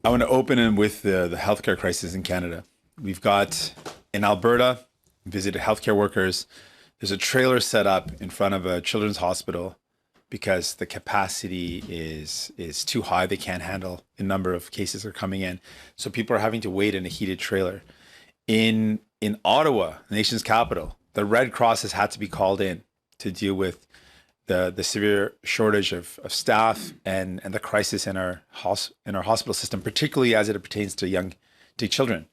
I want to open in with the healthcare crisis in Canada. We've got in Alberta, visited healthcare workers. There's a trailer set up in front of a children's hospital because the capacity is too high. They can't handle the number of cases that are coming in. So people are having to wait in a heated trailer. In Ottawa, the nation's capital, the Red Cross has had to be called in to deal with the severe shortage of staff and the crisis in our hospital system, particularly as it pertains to children.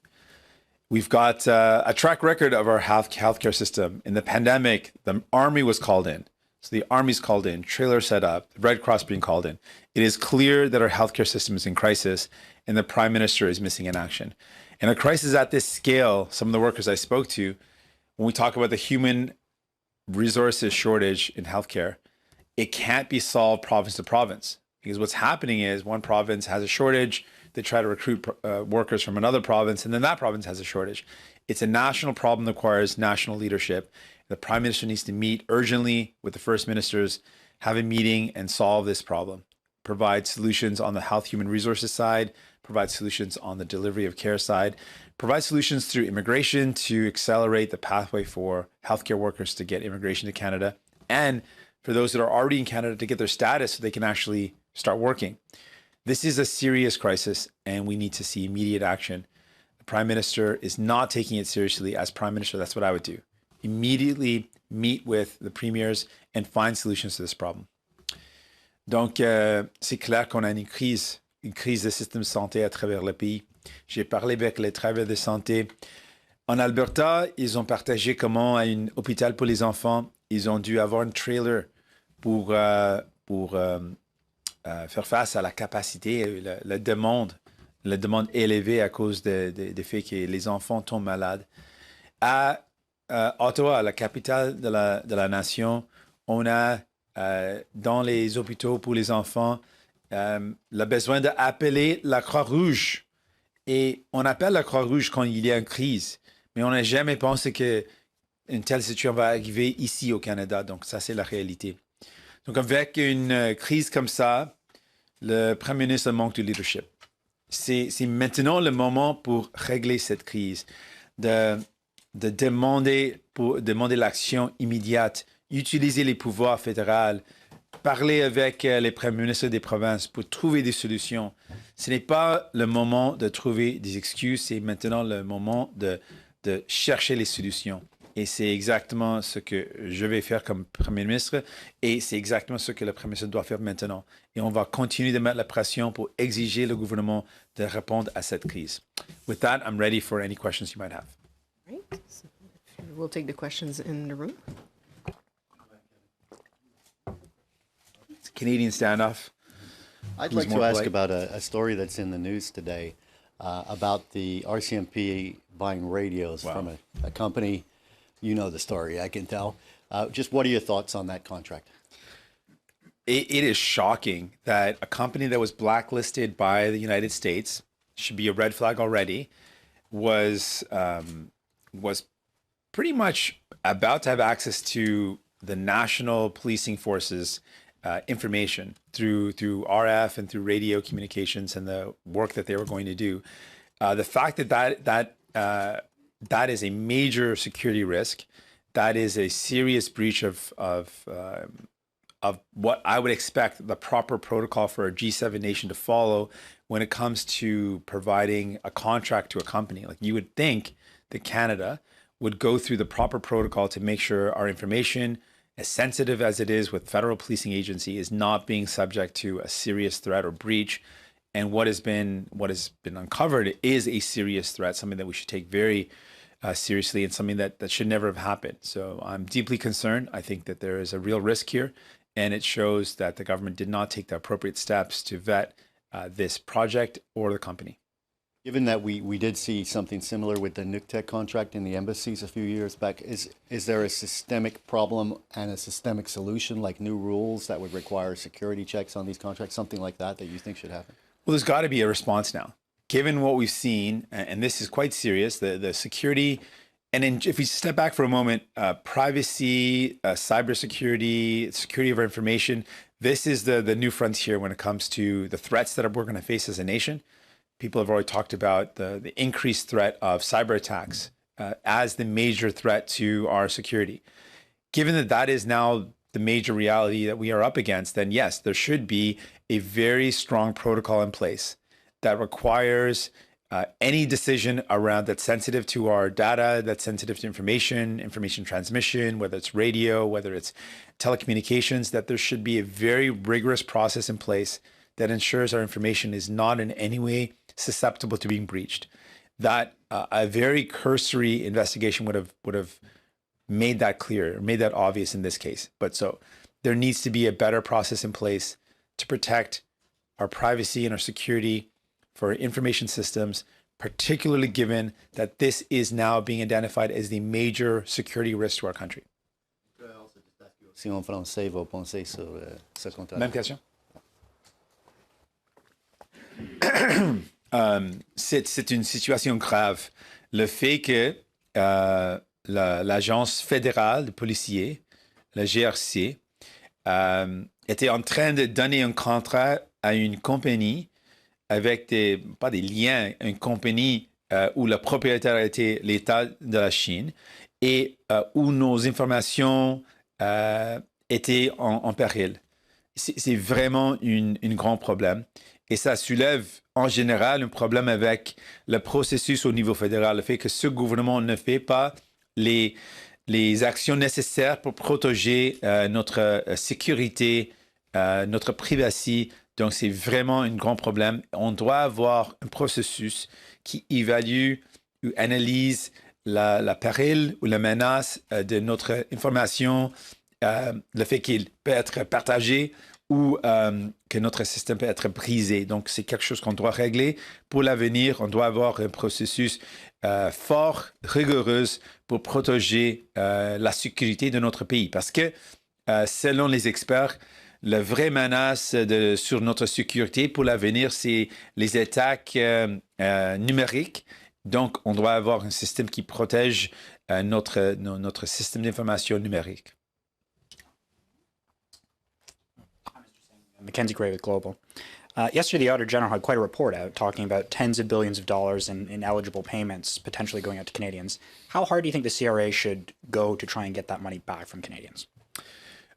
We've got a track record of our healthcare system. In the pandemic, the army was called in. So the army's called in, trailer set up, the Red Cross being called in. It is clear that our healthcare system is in crisis and the Prime Minister is missing in action. And a crisis at this scale, some of the workers I spoke to, when we talk about the human resources shortage in healthcare, it can't be solved province to province, because what's happening is one province has a shortage, they try to recruit workers from another province, and then that province has a shortage. It's a national problem that requires national leadership. The Prime Minister needs to meet urgently with the First Ministers, have a meeting and solve this problem. Provide solutions on the health human resources side, provide solutions on the delivery of care side, provide solutions through immigration to accelerate the pathway for healthcare workers to get immigration to Canada, and for those that are already in Canada to get their status so they can actually start working. This is a serious crisis and we need to see immediate action. The Prime Minister is not taking it seriously. As Prime Minister, that's what I would do. Immediately meet with the premiers and find solutions to this problem. Donc, c'est clair qu'on a une crise de système de santé à travers le pays. J'ai parlé avec les travailleurs de santé. En Alberta, ils ont partagé comment à un hôpital pour les enfants, ils ont dû avoir un trailer pour faire face à la capacité, la demande élevée à cause des faits que les enfants tombent malades. À Ottawa, la capitale de la nation, on a dans les hôpitaux pour les enfants le besoin d'appeler la Croix-Rouge. Et on appelle la Croix-Rouge quand il y a une crise, mais on n'a jamais pensé qu'une telle situation va arriver ici au Canada. Donc ça, c'est la réalité. Donc avec une crise comme ça, le Premier ministre manque de leadership. C'est maintenant le moment pour régler cette crise, de demander l'action immédiate, utiliser les pouvoirs fédéraux, parler avec les premiers ministres des provinces pour trouver des solutions. Ce n'est pas le moment de trouver des excuses, c'est maintenant le moment de chercher les solutions. Et c'est exactement ce que je vais faire comme Premier ministre et c'est exactement ce que le Premier ministre doit faire maintenant. Et on va continuer de mettre la pression pour exiger le gouvernement de répondre à cette crise. With that, I'm ready for any questions you might have. Right. So we'll take the questions in the room. It's a Canadian standoff. I'd like to ask about a story that's in the news today about the RCMP buying radios from a company. You know the story, I can tell. Just what are your thoughts on that contract? It is shocking that a company that was blacklisted by the United States, should be a red flag already, was pretty much about to have access to the national policing forces information through RF and through radio communications and the work that they were going to do. The fact that is a major security risk. That is a serious breach of what I would expect the proper protocol for a G7 nation to follow when it comes to providing a contract to a company. Like, you would think that Canada would go through the proper protocol to make sure our information, as sensitive as it is with federal policing agency, is not being subject to a serious threat or breach. And what has been uncovered is a serious threat, something that we should take very seriously and something that should never have happened. So I'm deeply concerned. I think that there is a real risk here, and it shows that the government did not take the appropriate steps to vet this project or the company. Given that we did see something similar with the NUCTEC contract in the embassies a few years back, is there a systemic problem and a systemic solution, like new rules that would require security checks on these contracts, something like that you think should happen? Well, there's got to be a response now. Given what we've seen, and this is quite serious, the security, and if we step back for a moment, privacy, cybersecurity, security of our information, this is the new frontier when it comes to the threats that we're going to face as a nation. people have already talked about the increased threat of cyber attacks as the major threat to our security. Given that that is now the major reality that we are up against, then yes, there should be a very strong protocol in place that requires any decision around that's sensitive to our data, that's sensitive to information transmission, whether it's radio, whether it's telecommunications, that there should be a very rigorous process in place that ensures our information is not in any way susceptible to being breached. That a very cursory investigation would have made that clear, made that obvious in this case. But so there needs to be a better process in place to protect our privacy and our security for information systems, particularly given that this is now being identified as the major security risk to our country. Si en français va penser sur ce contrat. Même question. C'est une situation grave. Le fait que l'agence fédérale de policiers, la GRC, était en train de donner un contrat à une compagnie avec pas des liens, une compagnie où le propriétaire était l'État de la Chine et où nos informations étaient en péril. C'est vraiment un grand problème. Et ça soulève en général un problème avec le processus au niveau fédéral, le fait que ce gouvernement ne fait pas les actions nécessaires pour protéger notre sécurité, notre privacité. Donc, c'est vraiment un grand problème. On doit avoir un processus qui évalue ou analyse la péril ou la menace de notre information, le fait qu'il peut être partagé ou que notre système peut être brisé. Donc, c'est quelque chose qu'on doit régler. Pour l'avenir, on doit avoir un processus fort, rigoureux pour protéger la sécurité de notre pays. Parce que, selon les experts, la vraie menace sur notre sécurité pour l'avenir, c'est les attaques numériques. Donc, on doit avoir un système qui protège notre système d'information numérique. Mackenzie Gray with Global. Yesterday, the Auditor General had quite a report out talking about tens of billions of dollars in eligible payments potentially going out to Canadians. How hard do you think the CRA should go to try and get that money back from Canadians?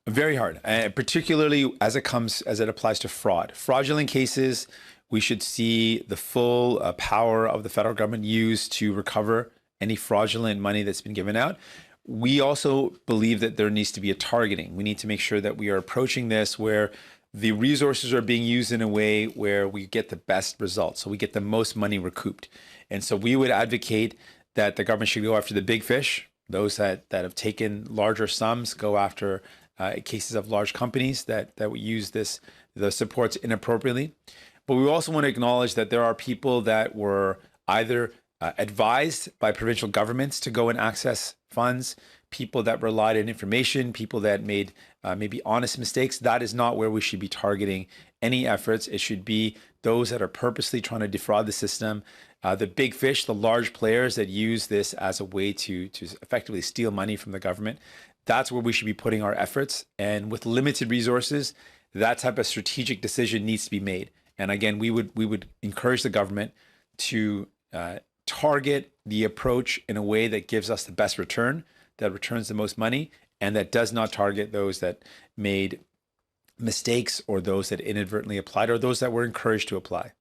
Very hard, particularly as it applies to fraud. Fraudulent cases, we should see the full power of the federal government used to recover any fraudulent money that's been given out. We also believe that there needs to be a targeting. We need to make sure that we are approaching this where the resources are being used in a way where we get the best results, so we get the most money recouped. And so we would advocate that the government should go after the big fish, those that have taken larger sums, go after cases of large companies that would use the supports inappropriately. But we also want to acknowledge that there are people that were either advised by provincial governments to go and access funds, people that relied on information, people that made maybe honest mistakes. That is not where we should be targeting any efforts. It should be those that are purposely trying to defraud the system, the big fish, the large players that use this as a way to effectively steal money from the government. That's where we should be putting our efforts. And with limited resources, that type of strategic decision needs to be made. And again, we would encourage the government to target the approach in a way that gives us the best return, that returns the most money, and that does not target those that made mistakes or those that inadvertently applied or those that were encouraged to apply.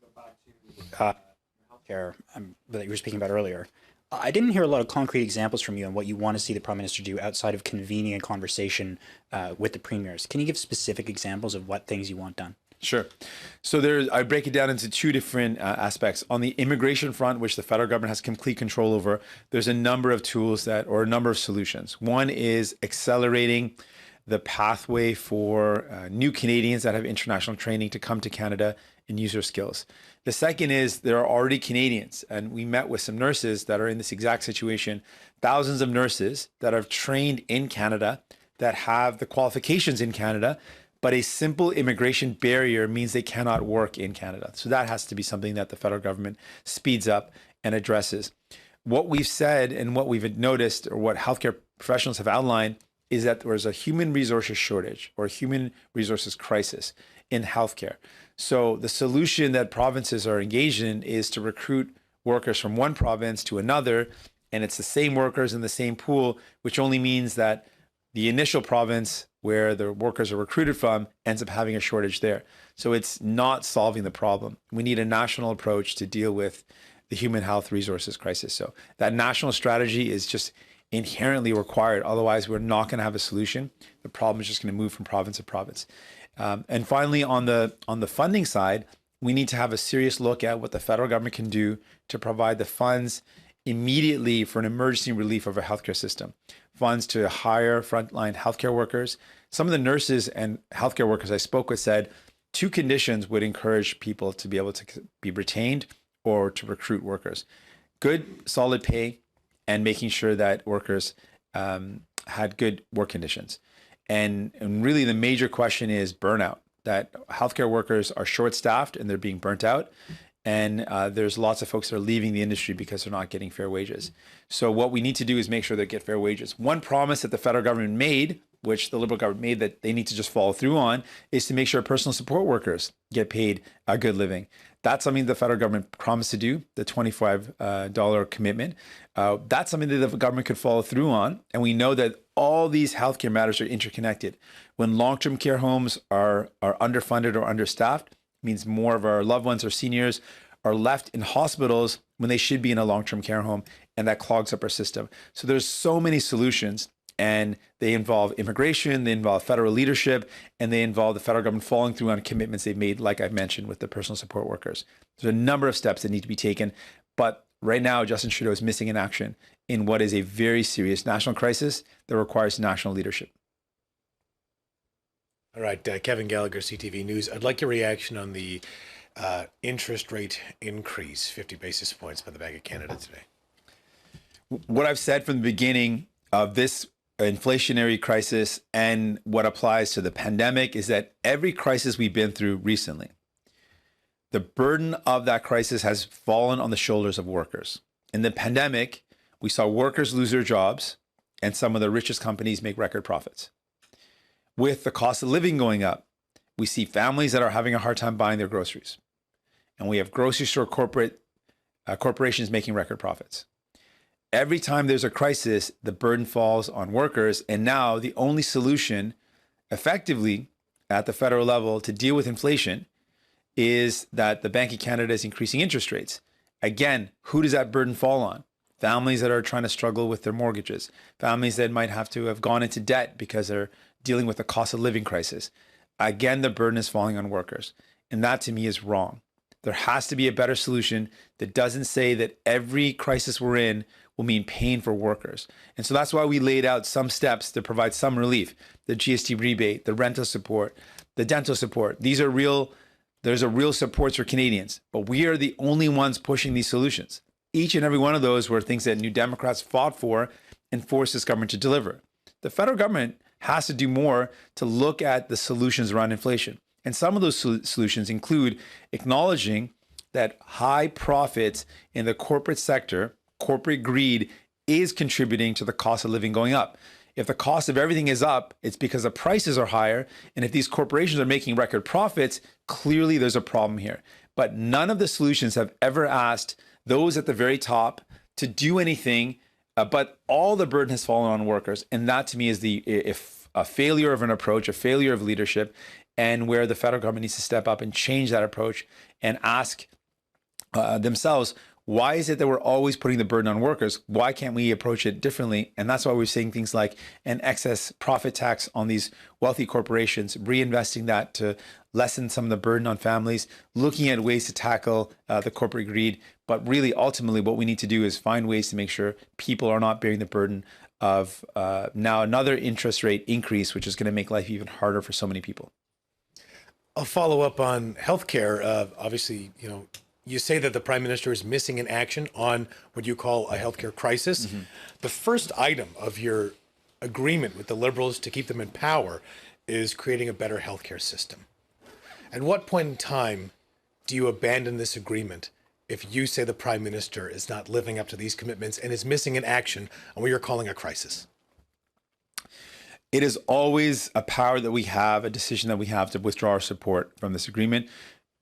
Go back to healthcare that you were speaking about earlier. I didn't hear a lot of concrete examples from you on what you want to see the Prime Minister do outside of convening a conversation with the premiers. Can you give specific examples of what things you want done? Sure. So I break it down into two different aspects. On the immigration front, which the federal government has complete control over, there's a number of tools or a number of solutions. One is accelerating the pathway for new Canadians that have international training to come to Canada and use their skills. The second is there are already Canadians, and we met with some nurses that are in this exact situation, thousands of nurses that are trained in Canada, that have the qualifications in Canada, but a simple immigration barrier means they cannot work in Canada. So that has to be something that the federal government speeds up and addresses. What we've said and what we've noticed, or what healthcare professionals have outlined, is that there's a human resources shortage or a human resources crisis. in healthcare. So the solution that provinces are engaged in is to recruit workers from one province to another, and it's the same workers in the same pool, which only means that the initial province where the workers are recruited from ends up having a shortage there. So it's not solving the problem. We need a national approach to deal with the human health resources crisis. So that national strategy is just inherently required. Otherwise, we're not going to have a solution. The problem is just going to move from province to province. And finally, on the funding side, we need to have a serious look at what the federal government can do to provide the funds immediately for an emergency relief of our healthcare system. Funds to hire frontline healthcare workers. Some of the nurses and healthcare workers I spoke with said 2 conditions would encourage people to be able to be retained or to recruit workers: good, solid pay, and making sure that workers had good work conditions. And really the major question is burnout, that healthcare workers are short-staffed and they're being burnt out. And there's lots of folks that are leaving the industry because they're not getting fair wages. So what we need to do is make sure they get fair wages. One promise that the federal government made, which the Liberal government made that they need to just follow through on, is to make sure personal support workers get paid a good living. That's something the federal government promised to do, the $25 commitment. That's something that the government could follow through on. And we know that all these healthcare matters are interconnected. When long-term care homes are underfunded or understaffed, means more of our loved ones or seniors are left in hospitals when they should be in a long-term care home, and that clogs up our system. So there's so many solutions, and they involve immigration, they involve federal leadership, and they involve the federal government following through on commitments they've made, like I've mentioned with the personal support workers. There's a number of steps that need to be taken, but right now Justin Trudeau is missing in action in what is a very serious national crisis that requires national leadership. All right, Kevin Gallagher, CTV News. I'd like your reaction on the interest rate increase, 50 basis points by the Bank of Canada today. What I've said from the beginning of this inflationary crisis and what applies to the pandemic is that every crisis we've been through recently, the burden of that crisis has fallen on the shoulders of workers. In the pandemic, we saw workers lose their jobs and some of the richest companies make record profits. With the cost of living going up, we see families that are having a hard time buying their groceries. And we have grocery store corporations making record profits. Every time there's a crisis, the burden falls on workers. And now the only solution effectively at the federal level to deal with inflation is that the Bank of Canada is increasing interest rates. Again, who does that burden fall on? Families that are trying to struggle with their mortgages, families that might have to have gone into debt because they're dealing with the cost of living crisis. Again, the burden is falling on workers. And that to me is wrong. There has to be a better solution that doesn't say that every crisis we're in will mean pain for workers. And so that's why we laid out some steps to provide some relief. The GST rebate, the rental support, the dental support. There's a real supports for Canadians, but we are the only ones pushing these solutions. Each and every one of those were things that New Democrats fought for and forced this government to deliver. The federal government has to do more to look at the solutions around inflation. And some of those solutions include acknowledging that high profits in the corporate sector, corporate greed, is contributing to the cost of living going up. If the cost of everything is up, it's because the prices are higher. And if these corporations are making record profits, clearly there's a problem here. But none of the solutions have ever asked those at the very top to do anything, but all the burden has fallen on workers. And that to me is a failure of an approach, a failure of leadership, and where the federal government needs to step up and change that approach and ask themselves, why is it that we're always putting the burden on workers? Why can't we approach it differently? And that's why we're saying things like an excess profit tax on these wealthy corporations, reinvesting that to lessen some of the burden on families, looking at ways to tackle the corporate greed. But really, ultimately, what we need to do is find ways to make sure people are not bearing the burden of now another interest rate increase, which is going to make life even harder for so many people. I'll follow up on healthcare. Obviously, you say that the Prime Minister is missing in action on what you call a healthcare crisis. Mm-hmm. The first item of your agreement with the Liberals to keep them in power is creating a better healthcare system. At what point in time do you abandon this agreement if you say the Prime Minister is not living up to these commitments and is missing in action on what you're calling a crisis? It is always a power that we have, a decision that we have to withdraw our support from this agreement.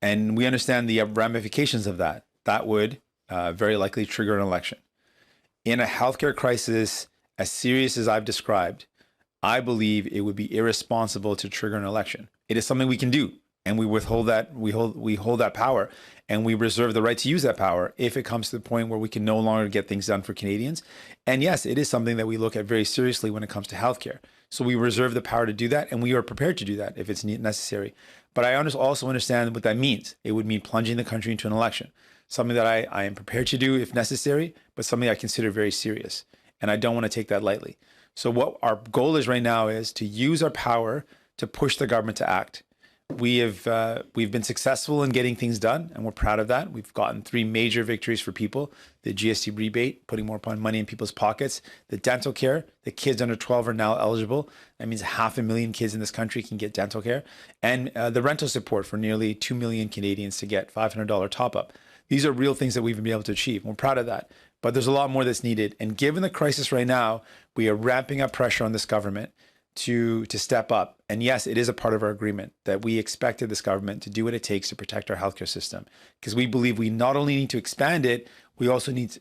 And we understand the ramifications of that. That would very likely trigger an election. In a healthcare crisis as serious as I've described, I believe it would be irresponsible to trigger an election. It is something we can do, and we withhold that. We hold that power, and we reserve the right to use that power if it comes to the point where we can no longer get things done for Canadians. And yes, it is something that we look at very seriously when it comes to healthcare. So we reserve the power to do that, and we are prepared to do that if it's necessary. But I also understand what that means. It would mean plunging the country into an election, something that I am prepared to do if necessary, but something I consider very serious. And I don't want to take that lightly. So what our goal is right now is to use our power to push the government to act. We've been successful in getting things done, and we're proud of that. We've gotten 3 major victories for people: the GST rebate, putting more money in people's pockets; the dental care, the kids under 12 are now eligible. That means 500,000 kids in this country can get dental care; and the rental support for nearly 2 million Canadians to get $500 top up. These are real things that we've been able to achieve. We're proud of that, but there's a lot more that's needed. And given the crisis right now, we are ramping up pressure on this government to step up. And yes, it is a part of our agreement that we expected this government to do what it takes to protect our healthcare system, because we believe we not only need to expand it, we also need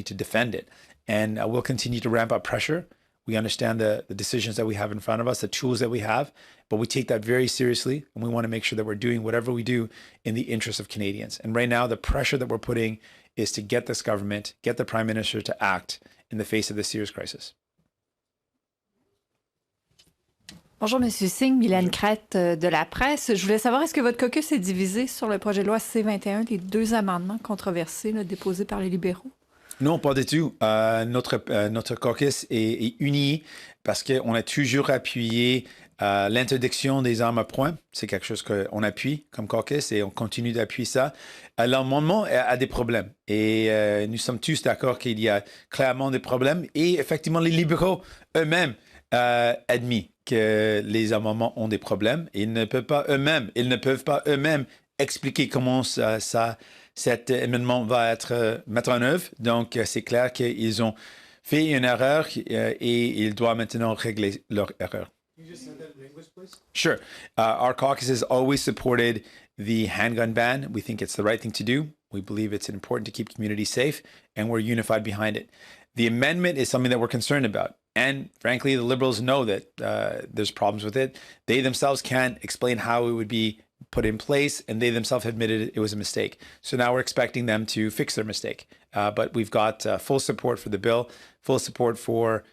to defend it. And we'll continue to ramp up pressure. We understand the decisions that we have in front of us, the tools that we have, but we take that very seriously, and we want to make sure that we're doing whatever we do in the interest of Canadians. And right now, the pressure that we're putting is to get this government, get the Prime Minister to act in the face of this serious crisis. Bonjour, Monsieur Singh, Mylène Crête de la presse. Je voulais savoir, est-ce que votre caucus est divisé sur le projet de loi C-21, les 2 amendements controversés déposés par les libéraux? Non, pas du tout. Notre caucus est uni parce qu'on a toujours appuyé l'interdiction des armes à poing. C'est quelque chose qu'on appuie comme caucus et on continue d'appuyer ça. L'amendement a des problèmes et nous sommes tous d'accord qu'il y a clairement des problèmes, et effectivement les libéraux eux-mêmes admis que les amendements ont des problèmes. Ils ne peuvent pas eux-mêmes expliquer comment cet amendement va être mis en œuvre. Donc, c'est clair qu'ils ont fait une erreur et ils doivent maintenant régler leur erreur. Can you just say that in English, please? Sure. Our caucus has always supported the handgun ban. We think it's the right thing to do. We believe it's important to keep communities safe, and we're unified behind it. The amendment is something that we're concerned about. And frankly, the Liberals know that there's problems with it. They themselves can't explain how it would be put in place, and they themselves admitted it was a mistake. So now we're expecting them to fix their mistake. But we've got full support for the bill, full support for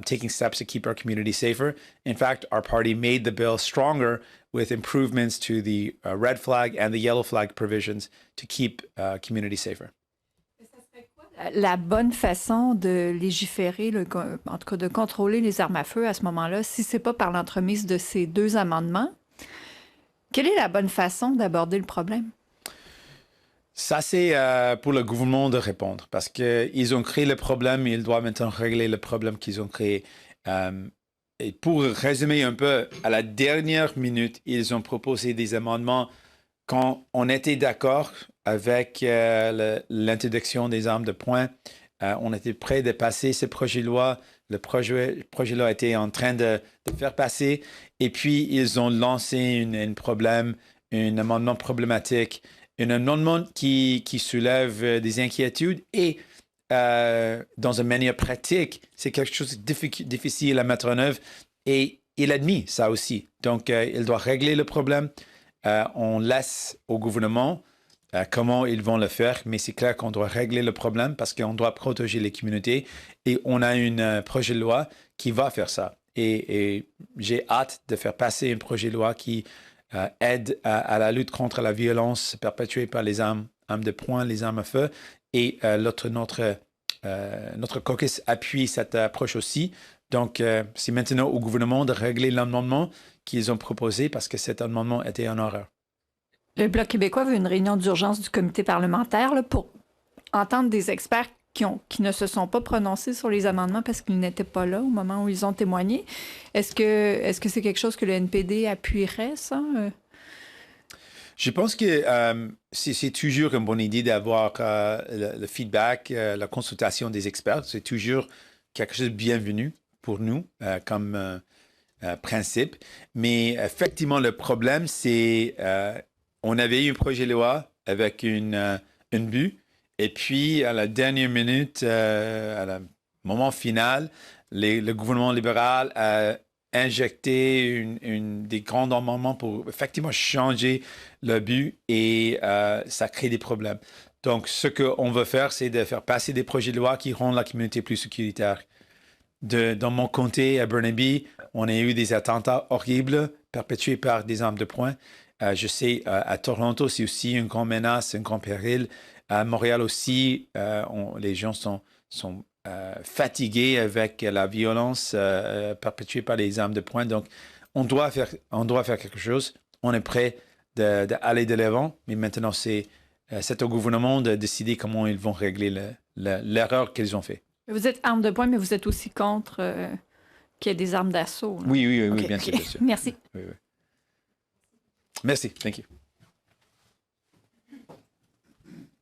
taking steps to keep our community safer. In fact, our party made the bill stronger with improvements to the red flag and the yellow flag provisions to keep community safer. La bonne façon de légiférer, en tout cas de contrôler les armes à feu à ce moment-là, si ce n'est pas par l'entremise de ces 2 amendements, quelle est la bonne façon d'aborder le problème? Ça, c'est pour le gouvernement de répondre, parce qu'ils ont créé le problème et ils doivent maintenant régler le problème qu'ils ont créé. Et pour résumer un peu, à la dernière minute, ils ont proposé des amendements quand on était d'accord avec l'interdiction des armes de poing. On était prêt de passer ce projet de loi. Le projet de loi était en train de faire passer. Et puis, ils ont lancé un amendement problématique, un amendement qui soulève des inquiétudes. Et dans une manière pratique, c'est quelque chose de difficile à mettre en œuvre. Et il admet ça aussi. Donc, il doit régler le problème. On laisse au gouvernement comment ils vont le faire, mais c'est clair qu'on doit régler le problème parce qu'on doit protéger les communautés, et on a un projet de loi qui va faire ça. Et j'ai hâte de faire passer un projet de loi qui aide à la lutte contre la violence perpétuée par les armes de poing, les armes à feu. Et notre caucus appuie cette approche aussi. Donc, c'est maintenant au gouvernement de régler l'amendement qu'ils ont proposé parce que cet amendement était en erreur. Le Bloc québécois veut une réunion d'urgence du comité parlementaire pour entendre des experts qui ne se sont pas prononcés sur les amendements parce qu'ils n'étaient pas là au moment où ils ont témoigné. Est-ce que c'est quelque chose que le NPD appuierait, ça? Je pense que c'est toujours une bonne idée d'avoir le feedback, la consultation des experts. C'est toujours quelque chose de bienvenu pour nous comme principe. Mais effectivement, le problème, c'est on avait eu un projet de loi avec une but, et puis à la dernière minute, à le moment final, le gouvernement libéral a injecté des grands amendements pour effectivement changer le but et ça crée des problèmes. Donc, ce qu'on veut faire, c'est de faire passer des projets de loi qui rendent la communauté plus sécuritaire. Dans mon comté, à Burnaby, on a eu des attentats horribles perpétués par des armes de poing. Je sais, à Toronto, c'est aussi une grande menace, un grand péril. À Montréal aussi, les gens sont fatigués avec la violence perpétuée par les armes de poing. Donc, on doit faire quelque chose. On est prêt d'aller de l'avant, mais maintenant, c'est au gouvernement de décider comment ils vont régler l'erreur qu'ils ont faite. Vous êtes arme de poing, mais vous êtes aussi contre qu'il y ait des armes d'assaut. Là. Oui, Ok, bien sûr, ok. bien sûr. Merci. Oui. Merci, thank you.